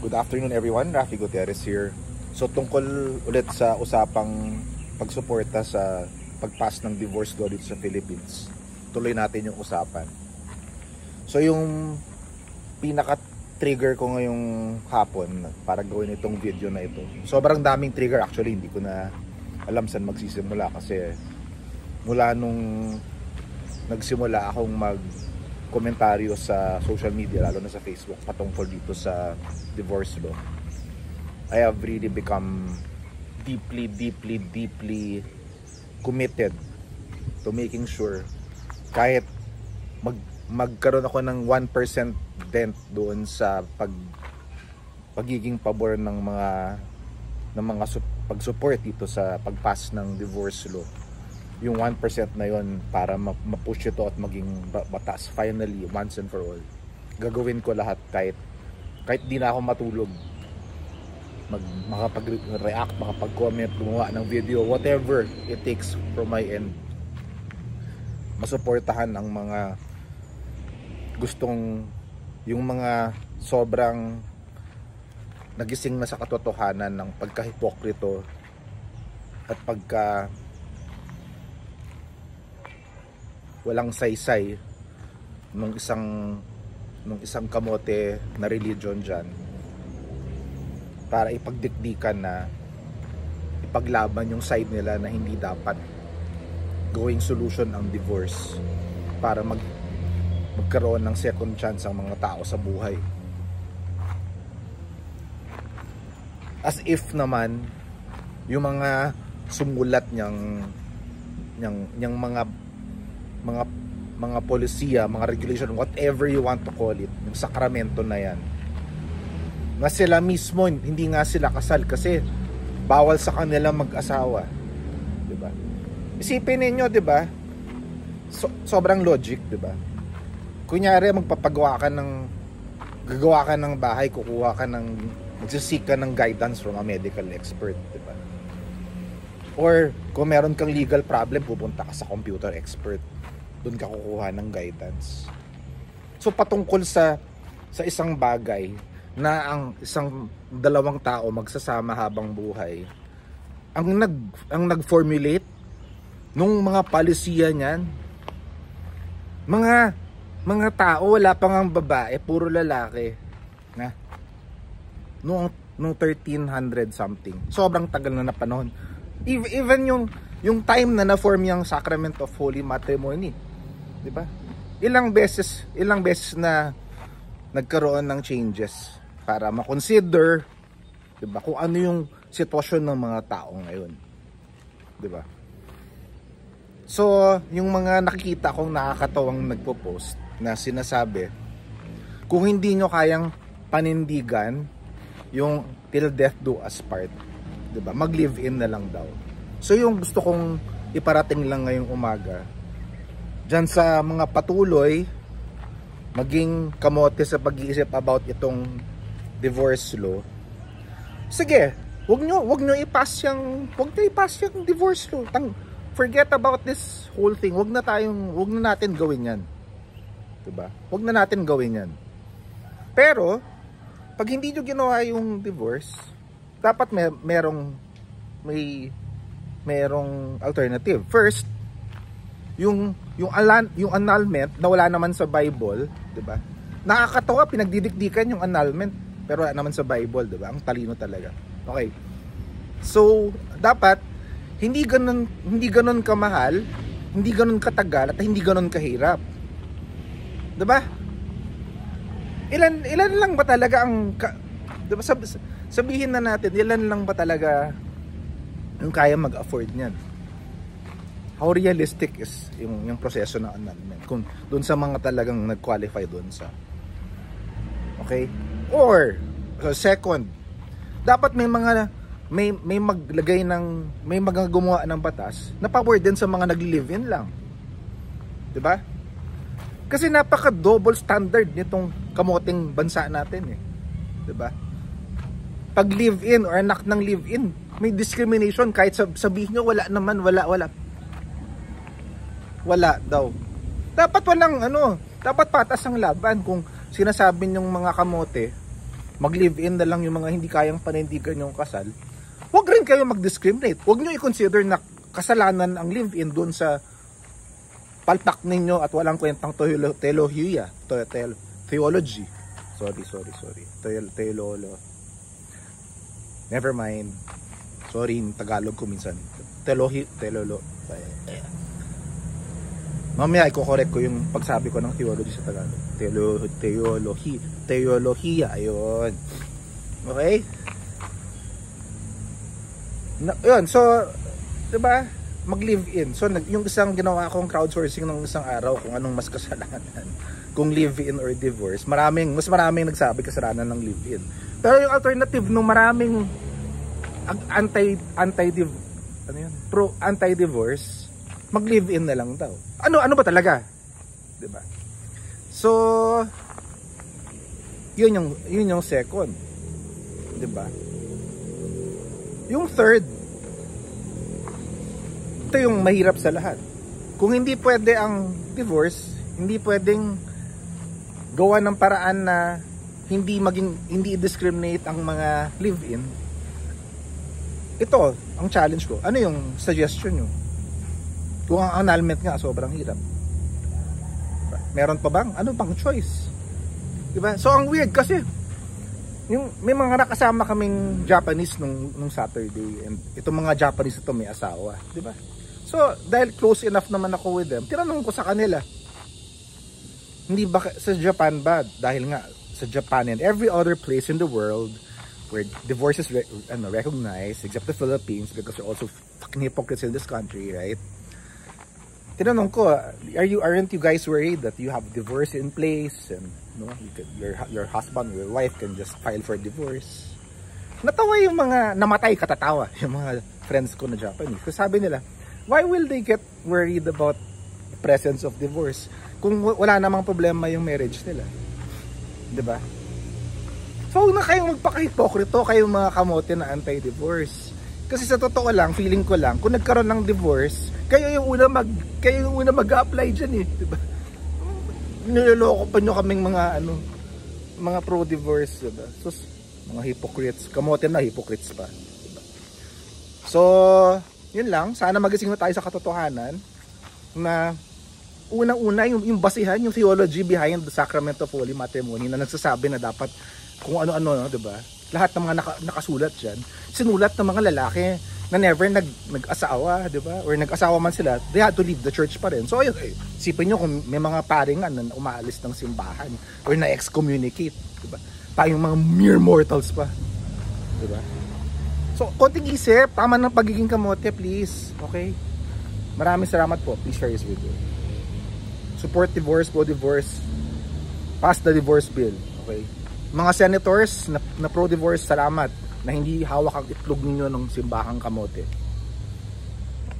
Good afternoon everyone, Rafi Gutierrez here. So tungkol ulit sa usapang pagsuporta sa pagpass ng divorce law dito sa Philippines, tuloy natin yung usapan. So yung pinaka-trigger ko ngayong hapon para gawin itong video na ito, sobrang daming trigger actually, hindi ko na alam saan magsisimula kasi mula nung nagsimula akong komentaryo sa social media, lalo na sa Facebook, patungkol dito sa divorce law, I have really become deeply committed to making sure kahit magkaroon ako ng 1% dent doon sa pagiging pabor ng mga pag-support dito sa pag-pass ng divorce law, yung 1% na yon para ma-push ito at maging batas finally once and for all. Gagawin ko lahat kahit di na ako matulog, makapag-react, makapag-comment, gumawa ng video, whatever it takes from my end, masuportahan ang mga gustong, yung mga sobrang nagising na sa katotohanan ng pagkahipokrito at walang saysay nung isang kamote na religion dyan, para ipagdikdikan na ipaglaban yung side nila na hindi dapat going solution ang divorce para magkaroon ng second chance ang mga tao sa buhay. As if naman yung mga sumulat niyang mga polisiya, mga regulation, whatever you want to call it, yung sakramento na yan, nga sila mismo hindi nga sila kasal kasi bawal sa kanila mag-asawa, diba? Isipin niyo, diba, sobrang logic, diba? Kunyari gagawa ka ng bahay, magsisik ka ng guidance from a medical expert, diba? Or kung meron kang legal problem, pupunta ka sa computer expert, doon ka kukuha ng guidance. So patungkol sa isang bagay na ang dalawang tao magsasama habang buhay, ang nag-formulate nung mga palisiya niyan, mga tao, wala pang ang babae, puro lalaki na noong 1300 something. Sobrang tagal na panahon. Even yung time na na-form yung Sacrament of Holy Matrimony, diba? Ilang beses na nagkaroon ng changes para ma-consider, diba, kung ano yung sitwasyon ng mga tao ngayon, diba? So, yung mga nakikita kong nakakatawang nagpo-post na sinasabi, kung hindi nyo kayang panindigan yung till death do us part, diba, mag-live-in na lang daw. So yung gusto kong iparating lang ngayong umaga dyan sa mga patuloy maging kamote sa pag-iisip about itong divorce law, sige, wag nyo i-pass yung divorce law. Forget about this whole thing. Wag na natin gawin yan, diba? Wag na natin gawin yan. Pero pag hindi nyo ginawa yung divorce, dapat merong alternative. First, yung annulment na wala naman sa Bible, 'di ba? Nakakatawa, pinagdidikdikan yung annulment pero wala naman sa Bible, 'di ba? Ang talino talaga. Okay. So, dapat hindi ganun kamahal, hindi ganun katagal, at hindi ganun kahirap. 'Di ba? Ilan lang ba talaga ang diba, sabihin na natin, ilan lang ba talaga yung kaya mag-afford niyan? How realistic is yung proseso ng annulment kung doon sa mga talagang nag-qualify doon sa, okay? Or second, dapat may gumawa ng batas na power din sa mga nag-live-in lang, diba? Kasi napaka-double standard nitong kamoting bansa natin eh. 'Di ba? Pag live-in or anak ng live-in, may discrimination kahit sabihin nyo wala naman, wala daw. Dapat walang dapat patas ang laban kung sinasabi ng mga kamote mag-live-in na lang yung mga hindi kayang panindigan yung kasal, huwag rin kayo mag-discriminate. Huwag nyo i-consider na kasalanan ang live-in dun sa palpak ninyo at walang kwentang theology. Theolo. Never mind. Sorry, in Tagalog ko minsan. Telolo. Mamaya i-correct ko yung pagsabi ko ng theology sa Tagalog. Teolohiya. Ayun. Okay? Yun, so, diba? Mag-live-in. So, yung isang ginawa kong crowdsourcing ng isang araw kung anong mas kasalanan. Kung live-in or divorce. Mas maraming nagsabi kasalanan ng live-in. Pero yung alternative nung maraming anti-divorce, mag-live-in na lang daw. Ano ba talaga? 'Di ba? So, yun yung second. 'Di ba? Yung third, ito yung mahirap sa lahat. Kung hindi pwede ang divorce, hindi pwedeng gawa ng paraan na hindi i-discriminate ang mga live-in. Ito, ang challenge ko. Ano yung suggestion nyo? Kung ang annulment nga, sobrang hirap. Meron pa bang? Ano pang choice? Diba? So, ang weird kasi, may mga nakasama kaming Japanese nung Saturday. And itong mga Japanese ito may asawa. Diba? So, dahil close enough naman ako with them, tinanong ko sa kanila, hindi ba sa Japan ba? Dahil nga, sa Japan and every other place in the world where divorce is recognized, except the Philippines, because we're also fucking hypocrites in this country, right? Tinanong ko, aren't you guys worried that you have divorce in place and your husband or your wife can just file for divorce? Natawa yung mga namatay katatawa, yung mga friends ko na Japanese. Kasi sabi nila, why will they get worried about the presence of divorce kung wala namang problema yung marriage nila? 'Di ba? So, huwag na kayong magpaka-hipokrito, kayong mga kamote na anti-divorce. Kasi sa totoo lang, feeling ko lang, kung nagkaroon ng divorce, kayo yung una mag-apply diyan eh, 'di ba? Niloloko pa nyo kaming mga pro-divorce, 'di ba? So, mga hypocrites, kamote na hypocrites pa, 'di ba? So, yun lang, sana magising na tayo sa katotohanan na unang-una yung basihan, yung theology behind the sacrament of holy matrimony na nagsasabi na dapat kung ano-ano, 'di ba? Lahat ng mga nakasulat diyan, sinulat ng mga lalaki na never nag-asawa, 'di ba? Or nag-asawa man sila, they had to leave the church pa rin. So ayun, isipin niyo kung may mga paringan na umaalis ng simbahan or na excommunicate, 'di ba? Tayong mga mere mortals pa, 'di ba? So, konting isip, tama ng pagiging kamote, please. Okay? Maraming salamat po. Please share this video. Support divorce, go divorce. Pass the divorce bill. Okay? Mga senators na pro-divorce, salamat na hindi hawak ang itlog ninyo ng simbahang kamote.